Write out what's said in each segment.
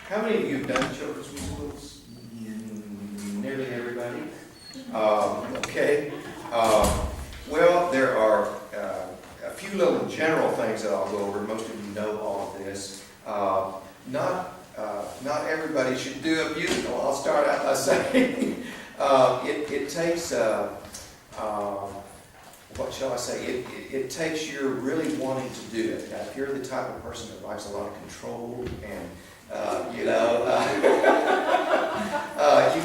How many of you have done children's musicals? Nearly everybody. Okay. Well, there are a few little general things that I'll go over. Most of you know all of this. Not everybody should do a musical. I'll start out by saying it takes, what shall I say, it takes your really wanting to do it. Now, if you're the type of person that likes a lot of control and, you've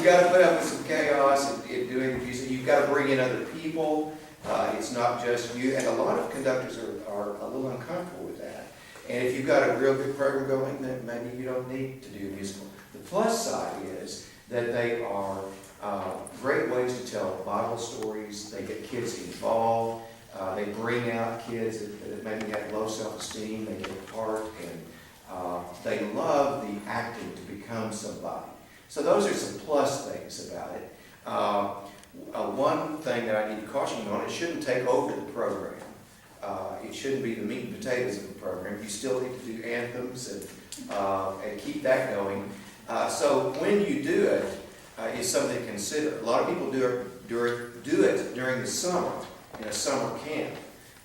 got to put up with some chaos in doing the music. You've got to bring in other people. It's not just you. And a lot of conductors are a little uncomfortable with that. And if you've got a real good program going, then maybe you don't need to do a musical. The plus side is that they are great ways to tell Bible stories. They get kids involved. They bring out kids that maybe have low self-esteem. They get a part, and they love the acting to become somebody. So those are some plus things about it. One thing that I need to caution you on, it shouldn't take over the program. It shouldn't be the meat and potatoes of the program. You still need to do anthems and keep that going. So when you do it, it's something to consider. A lot of people do it during the summer, in a summer camp.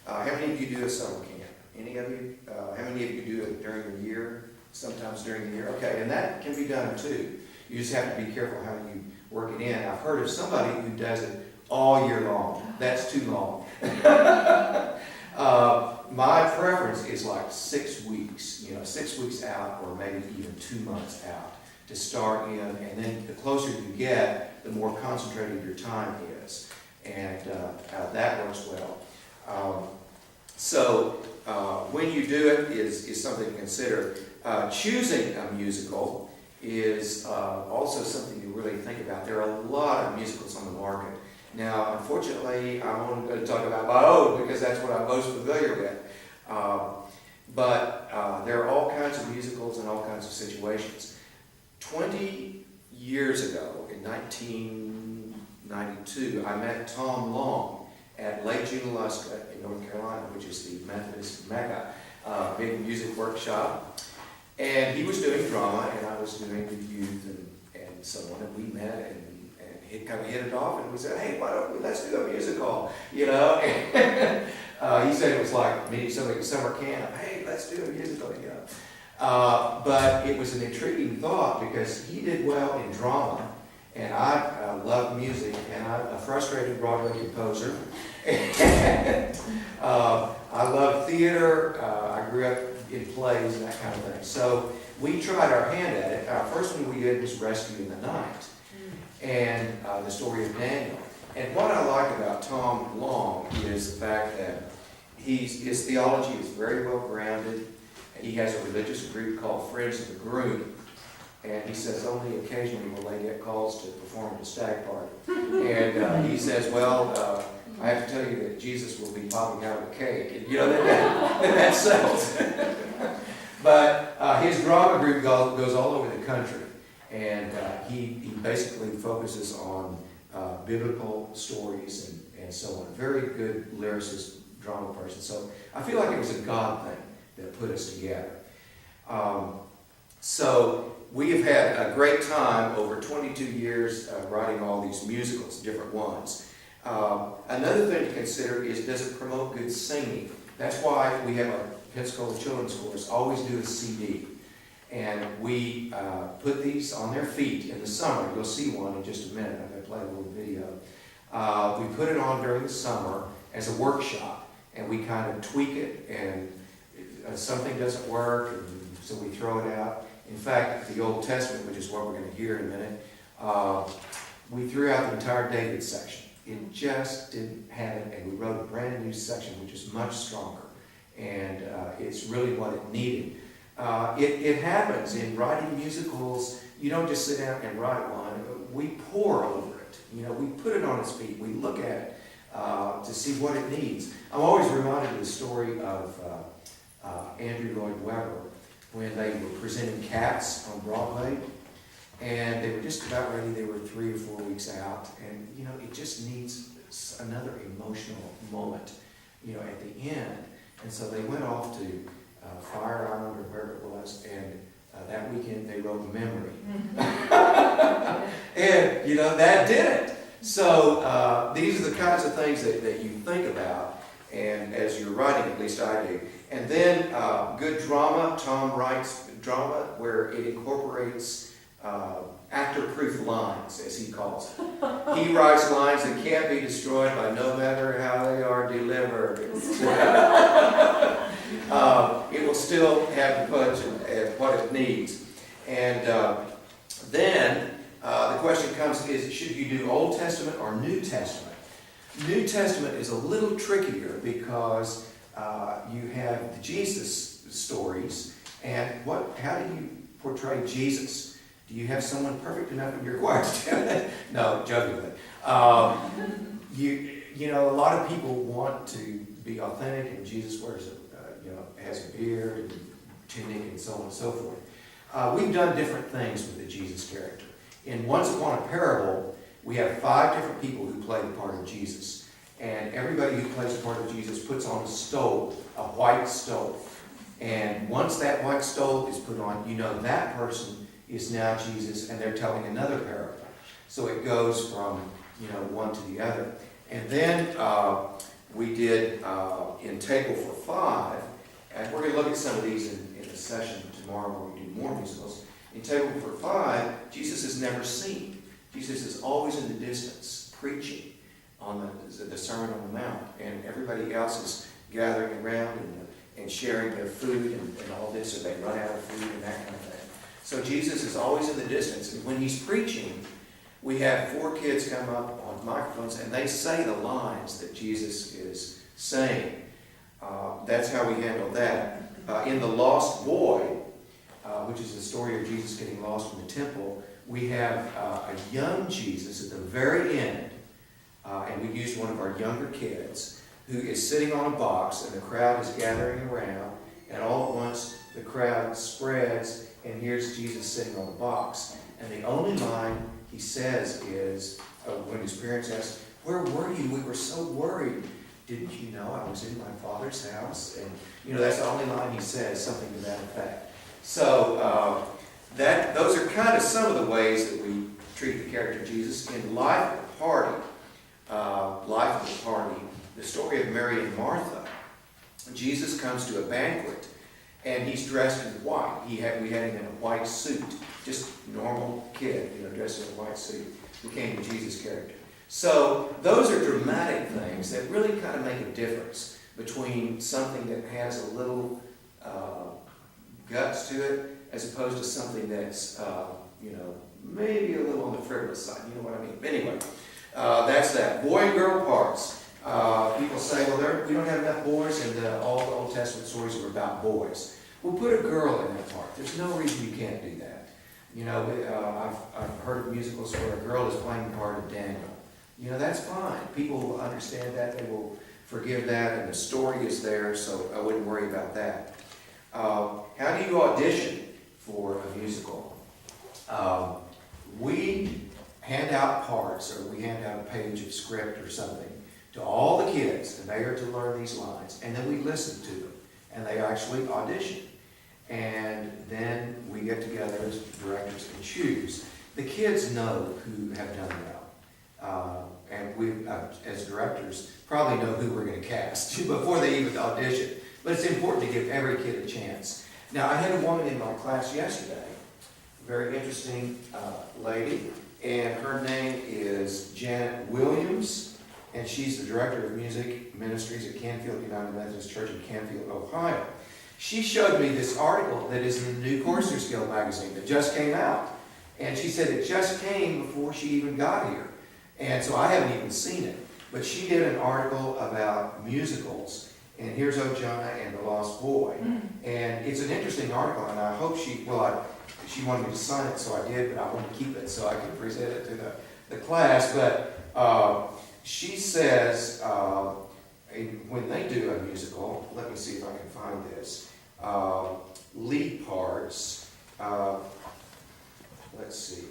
How many of you do a summer camp? Any of you? How many of you do it during the year? Sometimes during the year? Okay, and that can be done too. You just have to be careful how you work it in. I've heard of somebody who does it all year long. That's too long. My preference is like 6 weeks, 6 weeks out, or maybe even 2 months out to start in, and then the closer you get, the more concentrated your time is, and that works well. So when you do it is something to consider. Choosing a musical is also something to really think about. There are a lot of musicals on the market. Now, unfortunately, I'm only going to talk about my own because that's what I'm most familiar with. But there are all kinds of musicals and all kinds of situations. 20 years ago, in 1992, I met Tom Long at Lake Junaluska in North Carolina, which is the Methodist Mecca, big music workshop. And he was doing drama, and I was doing the youth and so on. And we met and he kind of hit it off, and we said, "Hey, why don't let's do a musical?" He said it was like meeting somebody at summer camp. Hey, let's do a musical, But it was an intriguing thought because he did well in drama, and I love music, and I'm a frustrated Broadway composer. I love theater. I grew up in plays and that kind of thing. So we tried our hand at it. Our first one we did was Rescue in the Night, and the story of Daniel. And what I like about Tom Long is the fact that his theology is very well grounded. He has a religious group called Friends of the Groom, and he says only occasionally will they get calls to perform at a stag party. And he says, well, I have to tell you that Jesus will be popping out of a cake. And that settles. But his drama group goes all over the country, and he basically focuses on biblical stories and so on. Very good lyricist, drama person. So I feel like it was a God thing that put us together. So we have had a great time over 22 years writing all these musicals, different ones. Another thing to consider is, does it promote good singing? That's why we have our Pensacola Children's Chorus always do a CD. And we put these on their feet in the summer. You'll see one in just a minute. I'm going to play a little video. We put it on during the summer as a workshop, and we kind of tweak it, and something doesn't work, and so we throw it out. In fact, the Old Testament, which is what we're going to hear in a minute, we threw out the entire David section. It just didn't have it, and we wrote a brand new section, which is much stronger, and it's really what it needed. It happens in writing musicals. You don't just sit down and write one. We pore over it. We put it on its feet. We look at it to see what it needs. I'm always reminded of the story of Andrew Lloyd Webber when they were presenting Cats on Broadway, and they were just about ready. They were 3 or 4 weeks out, and it just needs another emotional moment, at the end. And so they went off to Fire Island or wherever it was, and That weekend they wrote Memory. And, that did it. So these are the kinds of things that you think about, and as you're writing, at least I do. And then good drama. Tom writes drama where it incorporates actor-proof lines, as he calls it. He writes lines that can't be destroyed by no matter how they are delivered. It will still have the punch and what it needs. And then the question comes is, should you do Old Testament or New Testament? New Testament is a little trickier because you have the Jesus stories, and how do you portray Jesus? Do you have someone perfect enough in your choir to do that? No, jokingly. A lot of people want to be authentic, and Jesus wears has a beard and tunic and so on and so forth. We've done different things with the Jesus character. In Once Upon a Parable, we have 5 different people who play the part of Jesus. And everybody who plays the part of Jesus puts on a stole, a white stole. And once that white stole is put on, that person is now Jesus, and they're telling another parable. So it goes from, one to the other. And then we did in Table for 5, and we're going to look at some of these in the session tomorrow when we do more musicals. In Table for 5, Jesus is never seen. Jesus is always in the distance, preaching on the Sermon on the Mount, and everybody else is gathering around and sharing their food and all this, or they run out of food and that kind of thing. So Jesus is always in the distance, and when he's preaching, we have 4 kids come up on microphones, and they say the lines that Jesus is saying. That's how we handle that. In The Lost Boy, which is the story of Jesus getting lost in the temple, we have a young Jesus at the very end, and we used one of our younger kids, who is sitting on a box, and the crowd is gathering around, and all at once the crowd spreads, and here's Jesus sitting on the box. And the only line he says is, when his parents ask, "Where were you? We were so worried. Didn't you know I was in my Father's house?" And, that's the only line he says, something to that effect. So those are kind of some of the ways that we treat the character of Jesus. In Life of the Party, the story of Mary and Martha, Jesus comes to a banquet, and he's dressed in white. We had him in a white suit, just normal kid, dressed in a white suit, became the Jesus character. So those are dramatic things that really kind of make a difference between something that has a little guts to it, as opposed to something that's, maybe a little on the frivolous side. You know what I mean? Anyway, that's that. Boy and girl parts. People say, well, we don't have enough boys, and all the Old Testament stories are about boys. Well, put a girl in that part. There's no reason you can't do that. I've heard of musicals where a girl is playing the part of Daniel. That's fine. People will understand that. They will forgive that, and the story is there, so I wouldn't worry about that. How do you audition for a musical? We hand out parts, or we hand out a page of script or something to all the kids, and they are to learn these lines, and then we listen to them, and they actually audition. And then we get together as directors and choose. The kids know who have done well. And we, as directors, probably know who we're going to cast before they even audition. But it's important to give every kid a chance. Now, I had a woman in my class yesterday, a very interesting lady, and her name is Janet Williams, and she's the director of music ministries at Canfield United Methodist Church in Canfield, Ohio. She showed me this article that is in the New Choristers Guild magazine that just came out. And she said it just came before she even got here. And so I haven't even seen it. But she did an article about musicals. And here's Jonah and the Lost Boy. And it's an interesting article, and I hope she wanted me to sign it, so I did, but I want to keep it so I can present it to the class. But she says, when they do a musical, let me see if I can find this, lead parts, let's see,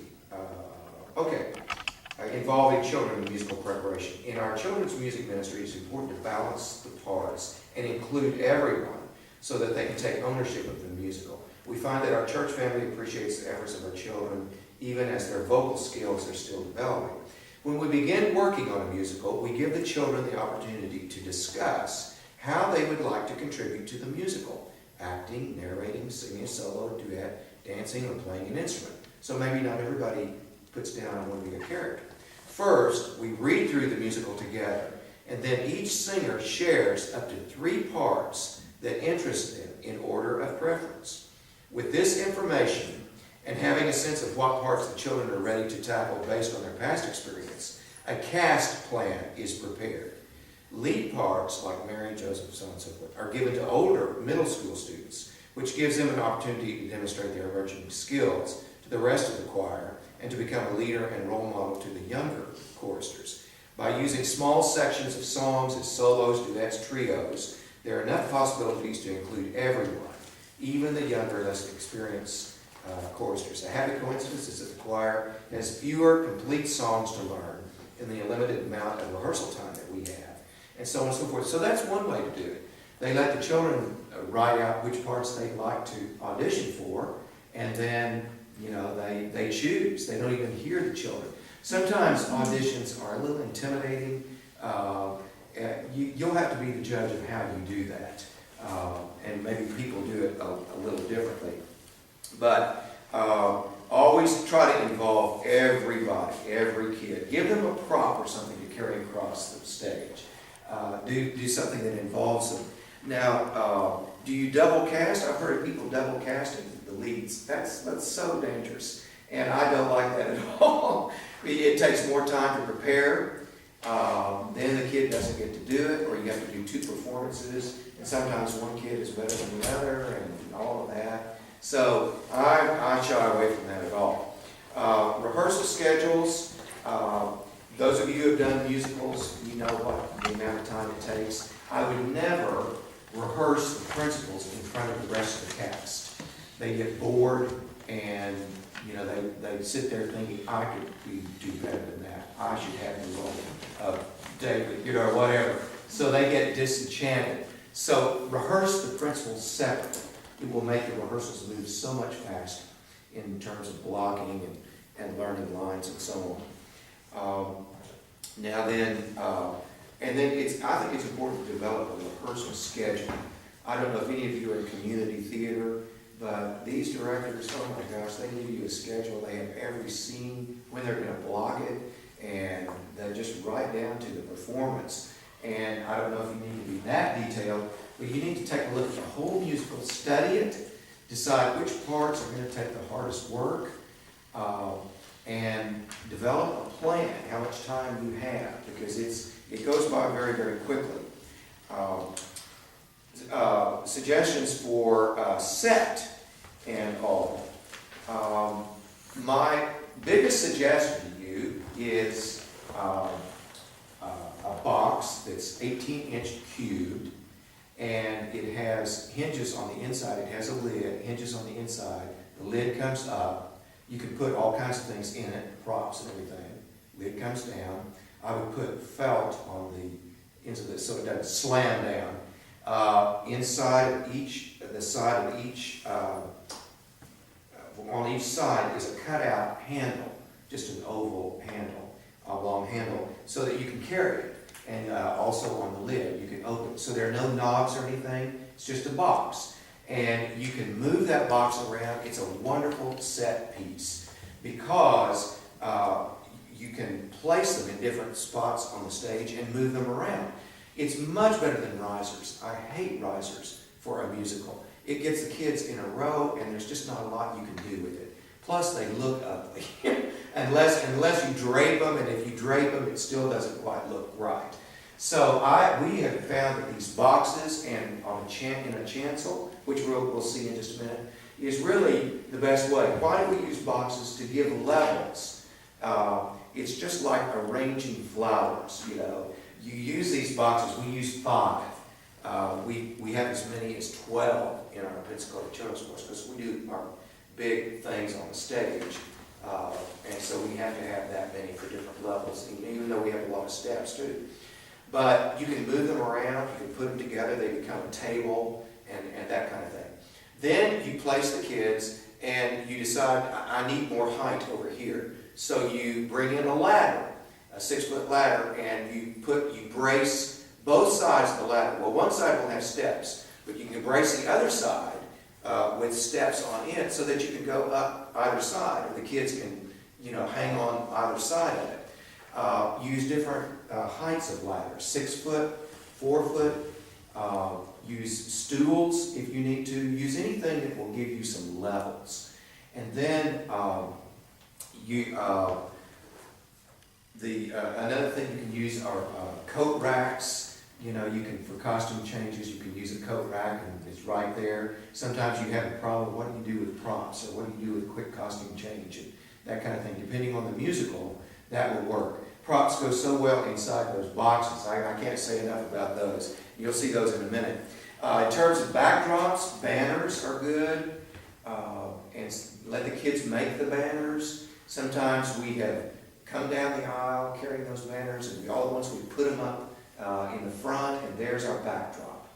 involving children in musical preparation. In our children's music ministry, it's important to balance the parts and include everyone. so that they can take ownership of the musical. We find that our church family appreciates the efforts of our children, even as their vocal skills are still developing. When we begin working on a musical, we give the children the opportunity to discuss how they would like to contribute to the musical: acting, narrating, singing a solo, duet, dancing, or playing an instrument. So maybe not everybody puts down I want to be a character. First, we read through the musical together, and then each singer shares up to 3 parts that interest them in order of preference. With this information, and having a sense of what parts the children are ready to tackle based on their past experience, a cast plan is prepared. Lead parts, like Mary, Joseph, so on and so forth, are given to older middle school students, which gives them an opportunity to demonstrate their emerging skills to the rest of the choir and to become a leader and role model to the younger choristers. By using small sections of songs as solos, duets, trios, there are enough possibilities to include everyone, even the younger, less experienced choristers. A happy coincidence is that the choir has fewer complete songs to learn in the limited amount of rehearsal time that we have, and so on and so forth. So that's one way to do it. They let the children write out which parts they'd like to audition for, and then they choose. They don't even hear the children. Sometimes auditions are a little intimidating. You'll have to be the judge of how you do that, and maybe people do it a little differently. But always try to involve everybody, every kid. Give them a prop or something to carry across the stage. Do something that involves them. Now, do you double cast? I've heard of people double casting the leads. That's so dangerous, and I don't like that at all. It takes more time to prepare. Then the kid doesn't get to do it, or you have to do 2 performances, and sometimes one kid is better than the other, and all of that. So I shy away from that at all. Rehearsal schedules. Those of you who have done musicals, you know what the amount of time it takes. I would never rehearse the principals in front of the rest of the cast. They get bored, and they sit there thinking, I could do better than that. I should have the role of David, or whatever. So they get disenchanted. So rehearse the principals separately. It will make the rehearsals move so much faster in terms of blocking and learning lines and so on. I think it's important to develop a rehearsal schedule. I don't know if any of you are in community theater, but these directors, oh my gosh, they give you a schedule. They have every scene, when they're going to block it, and they just write down to the performance. And I don't know if you need to be that detailed, but you need to take a look at the whole musical, study it, decide which parts are going to take the hardest work, and develop a plan, how much time you have, because it goes by very, very quickly. Suggestions for set and all. My biggest suggestion to you is a box that's 18-inch cubed, and it has hinges on the inside. It has a lid, hinges on the inside. The lid comes up. You can put all kinds of things in it, props and everything. Lid comes down. I would put felt on the ends of this so it doesn't slam down. Inside the side of each, on each side is a cutout handle, just an oval handle, oblong handle, so that you can carry it. And also on the lid, you can open it. So there are no knobs or anything. It's just a box. And you can move that box around. It's a wonderful set piece because you can place them in different spots on the stage and move them around. It's much better than risers. I hate risers for a musical. It gets the kids in a row, and there's just not a lot you can do with it. Plus, they look ugly. unless you drape them, and if you drape them, it still doesn't quite look right. So we have found that these boxes and in a chancel, which we'll see in just a minute, is really the best way. Why do we use boxes? To give levels. It's just like arranging flowers, You use these boxes. We use 5. We have as many as 12 in our Pensacola Children's Course because we do our big things on the stage. And so we have to have that many for different levels, even though we have a lot of steps too. But you can move them around, you can put them together, they become a table, and that kind of thing. Then you place the kids and you decide, I need more height over here. So you bring in a ladder, a 6-foot ladder, and you brace both sides of the ladder. Well, one side will have steps, but you can brace the other side with steps on it so that you can go up either side, or the kids can, hang on either side of it. Use different heights of ladders, 6 foot, 4 foot. Use stools if you need to. Use anything that will give you some levels. And then another thing you can use are coat racks. You can, for costume changes, you can use a coat rack and it's right there. Sometimes you have a problem, what do you do with props, or what do you do with quick costume change, and that kind of thing. Depending on the musical, that will work. Props go so well inside those boxes. I can't say enough about those. You'll see those in a minute. In terms of backdrops, banners are good. And let the kids make the banners. Sometimes we have come down the aisle carrying those banners, and all at once we put them up in the front, and there's our backdrop.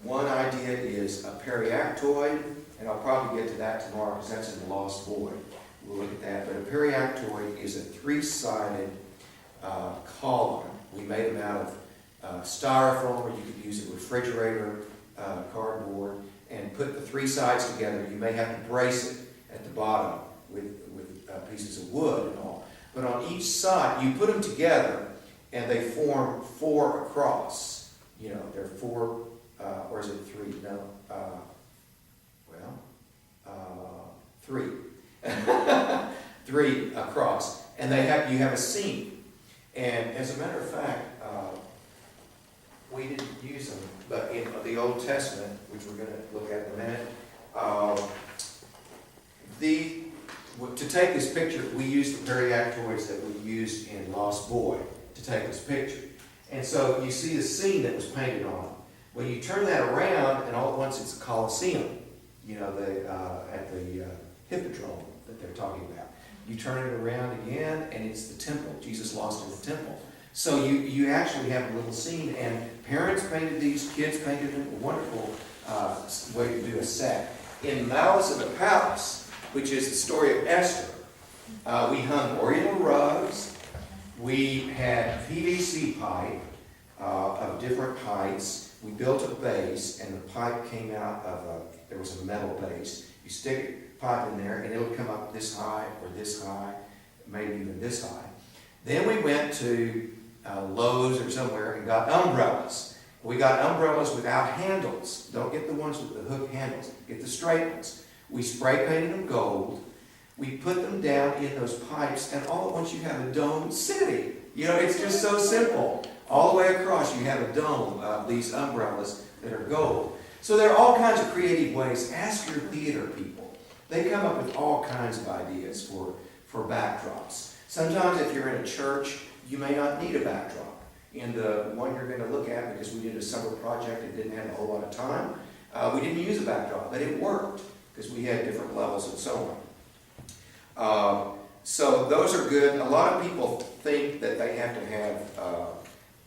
One idea is a periactoid, and I'll probably get to that tomorrow because that's in the Lost Boy. We'll look at that. But a periactoid is a 3-sided column. We made them out of styrofoam, or you could use a refrigerator cardboard, and put the 3 sides together. You may have to brace it at the bottom with pieces of wood and all. But on each side, you put them together, and they form 4 across. They're 4, or is it 3? No. 3. 3 across. And you have a seam. And as a matter of fact, we didn't use them, but in the Old Testament, which we're going to look at in a minute, to take this picture, we used the periactoids that we used in Lost Boy to take this picture. And so you see the scene that was painted on. When you turn that around, and all at once it's a Colosseum, at the Hippodrome that they're talking about. You turn it around again, and it's the temple. Jesus lost in the temple. So you actually have a little scene, and parents painted these, kids painted them. A wonderful way to do a set. In Malice in the Palace, which is the story of Esther, we hung Oriental rugs. We had PVC pipe of different heights. We built a base, and the pipe came out of there was a metal base. You stick a pipe in there, and it'll come up this high, or this high, maybe even this high. Then we went to Lowe's or somewhere and got umbrellas. We got umbrellas without handles. Don't get the ones with the hook handles. Get the straight ones. We spray painted them gold. We put them down in those pipes, and all at once you have a domed city. It's just so simple. All the way across you have a dome of these umbrellas that are gold. So there are all kinds of creative ways. Ask your theater people. They come up with all kinds of ideas for backdrops. Sometimes if you're in a church, you may not need a backdrop. In the one you're going to look at, because we did a summer project and didn't have a whole lot of time, we didn't use a backdrop, but it worked because we had different levels and so on. So those are good. A lot of people think that they have to have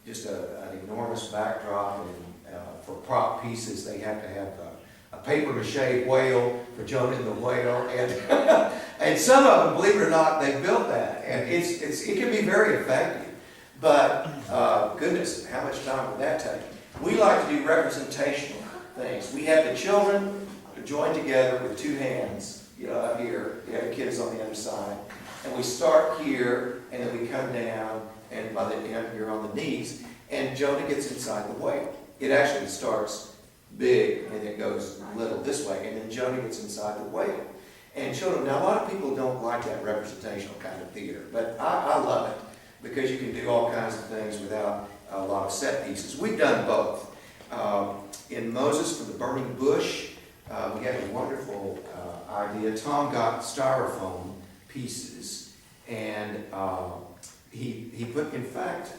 just an enormous backdrop, and for prop pieces they have to have a paper mache whale for Jonah and the whale, and and some of them, believe it or not, they built that, and it can be very effective. But goodness, how much time would that take? We like to do representational things. We have the children join together with 2 hands, up here. The other kid is on the other side, and we start here, and then we come down, and by the end you're on the knees, and Jonah gets inside the whale. It actually starts big, and it goes little this way, and then Jonah gets inside the whale. And children, now a lot of people don't like that representational kind of theater, but I love it, because you can do all kinds of things without a lot of set pieces. We've done both. In Moses for the burning bush, we had a wonderful idea. Tom got styrofoam pieces, and he put, in fact,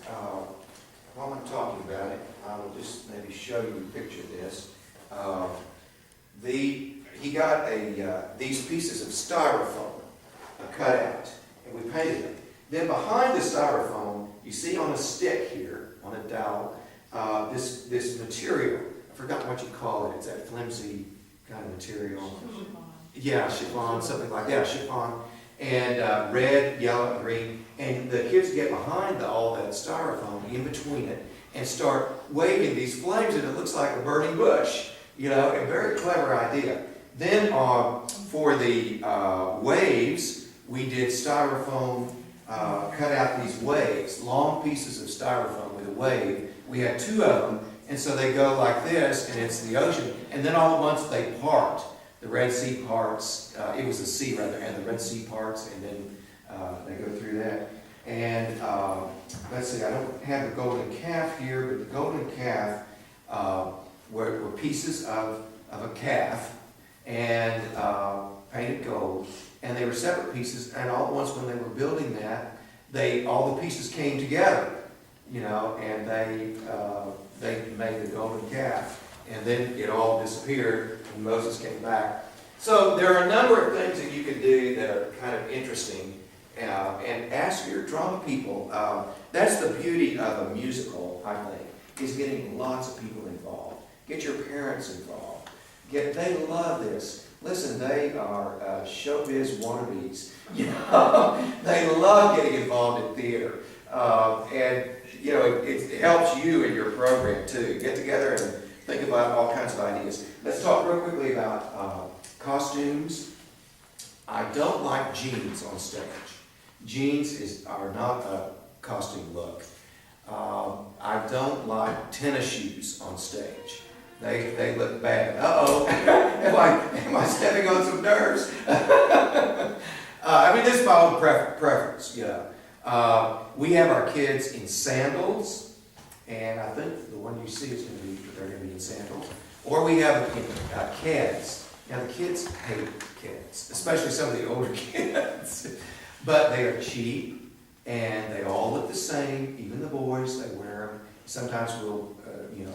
while I'm talking about it, I will just maybe show you a picture of this. He got these pieces of styrofoam cut out, and we painted them. Then behind the styrofoam, you see on a stick here, on a dowel, this material, forgot what you call it. It's that flimsy kind of material. Yeah, chiffon, something like that, chiffon. And red, yellow, and green. And the kids get behind all that styrofoam in between it and start waving these flames, and it looks like a burning bush. You know, a very clever idea. Then for the waves, we did styrofoam, cut out these waves, long pieces of styrofoam with a wave. We had 2 of them, and so they go like this, and it's the ocean. And then all at once they part. The Red Sea parts, it was the sea rather, and the Red Sea parts, and then they go through that. And let's see, I don't have the golden calf here, but the golden calf were pieces of a calf and painted gold, and they were separate pieces. And all at once, when they were building that, all the pieces came together, you know, and they made the golden calf. And then it all disappeared when Moses came back. So there are a number of things that you can do that are kind of interesting. And ask your drama people. That's the beauty of a musical, I think, is getting lots of people involved. Get your parents involved. They love this. Listen, they are showbiz wannabes. You know, they love getting involved in theater. And, you know, it helps you in your program, too. Get together and think about all kinds of ideas. Let's talk real quickly about costumes. I don't like jeans on stage. Jeans are not a costume look. I don't like tennis shoes on stage. They look bad. Uh-oh, am I stepping on some nerves? I mean, this is my own preference, you know. We have our kids in sandals, and I think the one you see is they're going to be in sandals. Or we have them in Keds. Now, the kids hate Keds, especially some of the older kids. But they are cheap, and they all look the same. Even the boys, they wear them. Sometimes we'll, you know,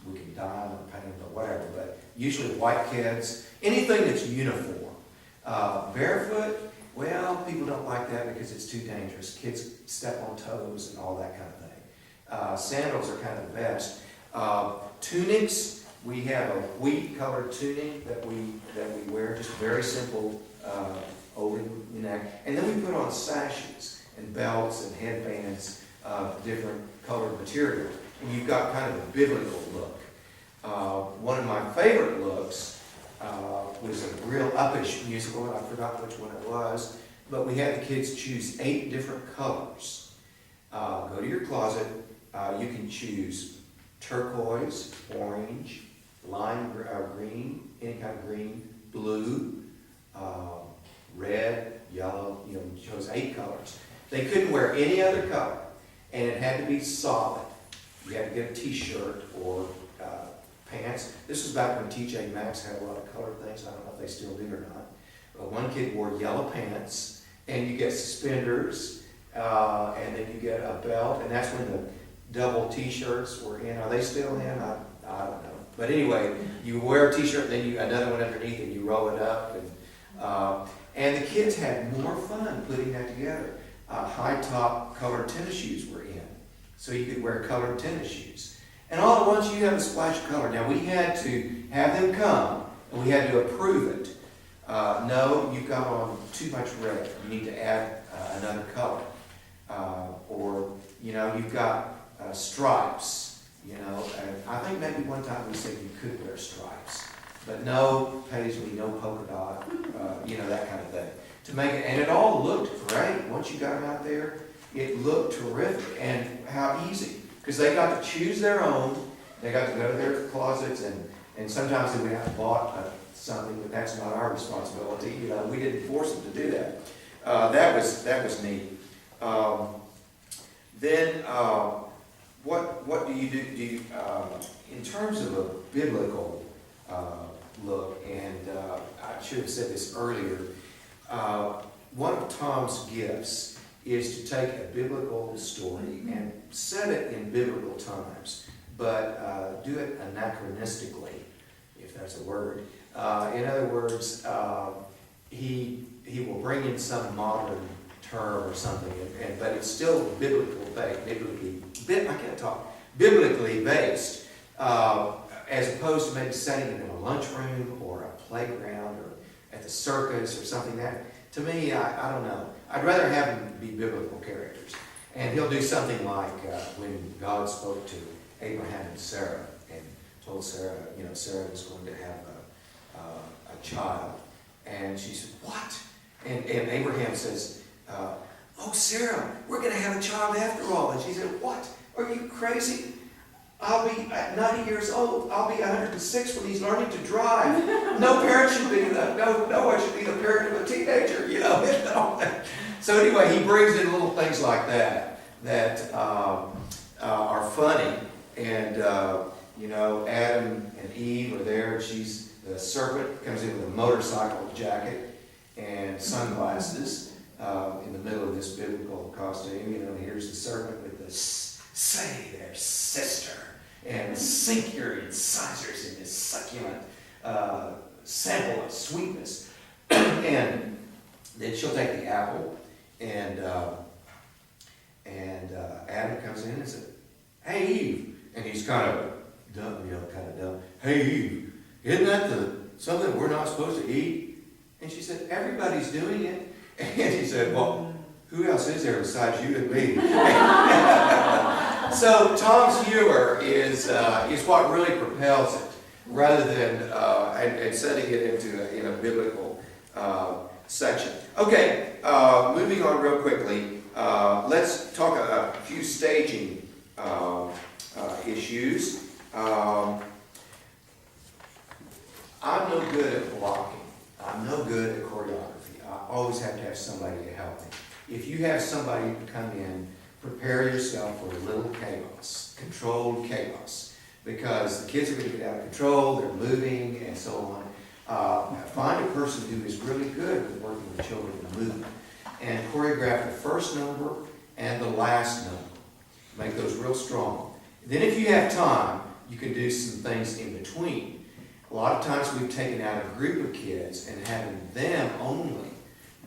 we can dye them or paint them or whatever, but usually white kids, anything that's uniform. Barefoot, well, people don't like that because it's too dangerous. Kids step on toes and all that kind of thing. Sandals are kind of the best. Tunics, we have a wheat-colored tunic that we wear, just very simple, over the neck. And then we put on sashes and belts and headbands of different colored material. And you've got kind of a biblical look. One of my favorite looks was a real uppish musical, and I forgot which one it was, but we had the kids choose 8 different colors. Go to your closet. You can choose turquoise, orange, lime green, any kind of green, blue, red, yellow, you know, we chose 8 colors. They couldn't wear any other color, and it had to be solid. You had to get a t-shirt or pants. This was back when TJ Maxx had a lot of colored things. I don't know if they still do or not. But one kid wore yellow pants, and you get suspenders, and then you get a belt, and that's when the double t-shirts were in. Are they still in? I don't know. But anyway, you wear a t-shirt, and then another one underneath, and you roll it up, and the kids had more fun putting that together. High-top colored tennis shoes were in, so you could wear colored tennis shoes. And all at once you have a splash of color. Now we had to have them come, and we had to approve it. No, you've got on too much red. You need to add another color. Or, you know, you've got stripes, you know. And I think maybe one time we said you could wear stripes. But no paisley, no polka dot, you know, that kind of thing. To make it, and it all looked great. Once you got them out there, it looked terrific. And how easy. Because they got to choose their own. They got to go to their closets, and sometimes they went out and bought something, but that's not our responsibility. You know, we didn't force them to do that. That was neat. Then, what do you do? Do you, in terms of a biblical look, and I should have said this earlier, one of Tom's gifts is to take a biblical story and set it in biblical times, but do it anachronistically, if that's a word. In other words, he will bring in some modern term or something, but it's still biblically based. as opposed to maybe setting it in a lunchroom or a playground or at the circus or something. That, to me, I don't know. I'd rather have them be biblical characters. And he'll do something like when God spoke to Abraham and Sarah and told Sarah, Sarah was going to have a child. And she said, what? And Abraham says, oh, Sarah, we're going to have a child after all. And she said, what? Are you crazy? I'll be at 90 years old. I'll be 106 when he's learning to drive. No parent should be no one should be the parent of a teenager, So anyway, he brings in little things like that are funny. And Adam and Eve are there. The serpent comes in with a motorcycle jacket and sunglasses in the middle of this biblical costume. Here's the serpent with the say there, sister, and sink your incisors in this succulent sample of sweetness. And then she'll take the apple, and Adam comes in and says, hey, Eve. And he's kind of dumb. Hey, Eve, isn't that something we're not supposed to eat? And she said, everybody's doing it. And he said, well, who else is there besides you and me? So Tom's humor is what really propels it, rather than and setting it in a biblical section. Okay, moving on real quickly. Let's talk a few staging issues. I'm no good at blocking. I'm no good at choreography. I always have to have somebody to help me. If you have somebody who can come in, prepare yourself for a little chaos, controlled chaos, because the kids are going to get out of control, they're moving, and so on. Find a person who is really good with working with children in movement, and choreograph the first number and the last number. Make those real strong. Then if you have time, you can do some things in between. A lot of times we've taken out a group of kids and having them only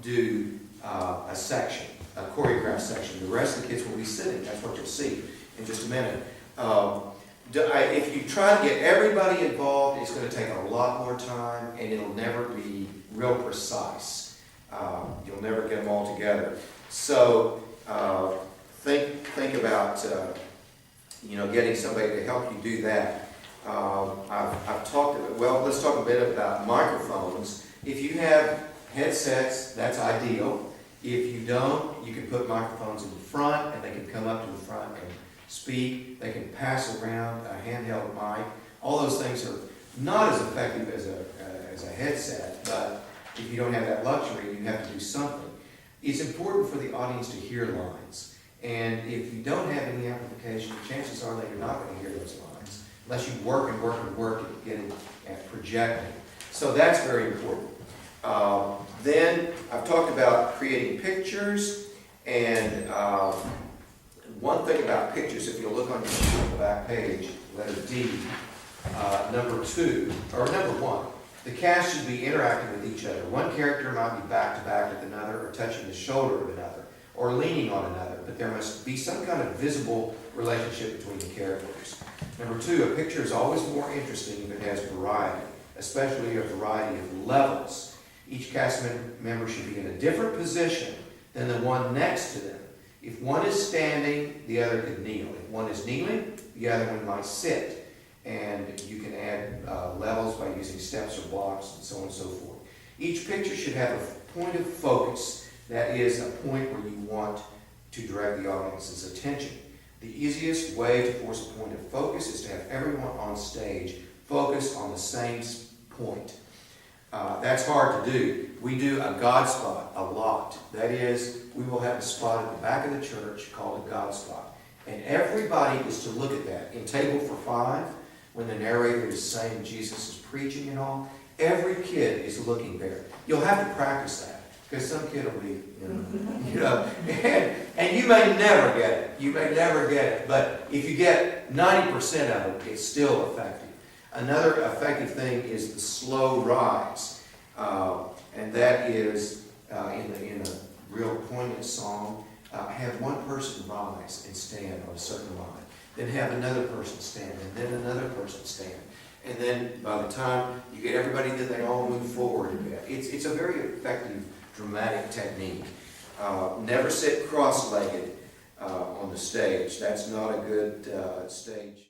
do a section, a choreographed section. The rest of the kids will be sitting. That's what you'll see in just a minute. If you try to get everybody involved, it's going to take a lot more time, and it'll never be real precise. You'll never get them all together. So think about getting somebody to help you do that. I've talked about, let's talk a bit about microphones. If you have headsets, that's ideal. If you don't, you can put microphones in the front, and they can come up to the front and speak. They can pass around a handheld mic. All those things are not as effective as a headset, but if you don't have that luxury, you have to do something. It's important for the audience to hear lines. And if you don't have any amplification, chances are that you're not going to hear those lines, unless you work at getting at projecting. So that's very important. Then I've talked about creating pictures, and one thing about pictures, if you look on the back page, letter D, number 1, the cast should be interacting with each other. One character might be back to back with another, or touching the shoulder of another, or leaning on another, but there must be some kind of visible relationship between the characters. Number 2, a picture is always more interesting if it has variety, especially a variety of levels. Each cast member should be in a different position than the one next to them. If one is standing, the other could kneel. If one is kneeling, the other one might sit. And you can add levels by using steps or blocks and so on and so forth. Each picture should have a point of focus. That is a point where you want to direct the audience's attention. The easiest way to force a point of focus is to have everyone on stage focus on the same point. That's hard to do. We do a God spot a lot. That is, we will have a spot at the back of the church called a God spot. And everybody is to look at that. In Table for 5, when the narrator is saying Jesus is preaching and all, every kid is looking there. You'll have to practice that, because some kid will be, and you may never get it. You may never get it. But if you get 90% of it, it's still effective. Another effective thing is the slow rise. And that is, in a real poignant song, have one person rise and stand on a certain line. Then have another person stand, and then another person stand. and then by the time you get everybody, then they all move forward a bit. It's a very effective dramatic technique. Never sit cross-legged on the stage. That's not a good stage.